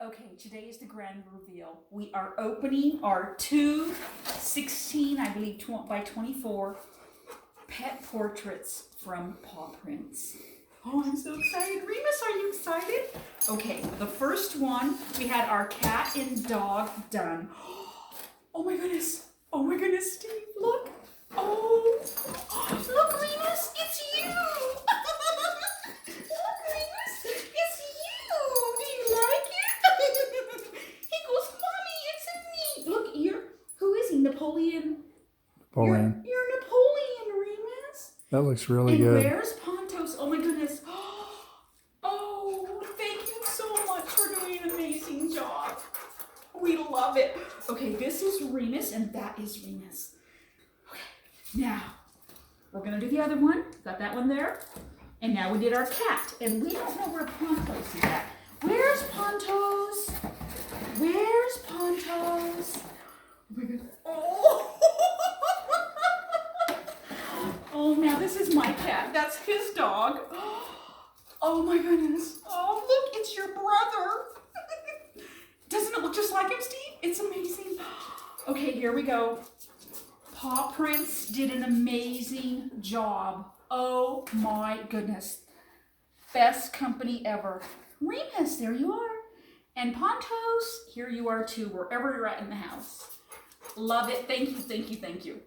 Okay, today is the grand reveal. We are opening our 216, I believe, by 24 pet portraits from Pawtraits. Oh, I'm so excited. Remus, are you excited? Okay, the first one, we had our cat and dog done. Oh my goodness. Oh my goodness, Steve, look. Oh, look, Remus, it's you. Look, Remus, it's you. Do you like it? He goes, Mommy, it's me. Look, who is he? Napoleon? Napoleon. You're Napoleon, Remus. That looks really and good. Where's Pontos? Oh my goodness. Oh, thank you so much for doing an amazing job. We love it. Okay, this is Remus and that is Remus. Okay, now we're gonna do the other one. Got that one there. And now we did our cat. And we don't know where Pontos is at. Where's Pontos? Where's Pontos? Oh my goodness. Oh! Oh, now this is my cat. That's his dog. Oh my goodness. Oh, look, it's your brother. Doesn't it look just like him, Steve? It's amazing. Okay, here we go. Pawtraits did an amazing job. Oh my goodness. Best company ever. Remus, there you are. And Pontos, here you are too, wherever you're at in the house. Love it. Thank you, thank you, thank you.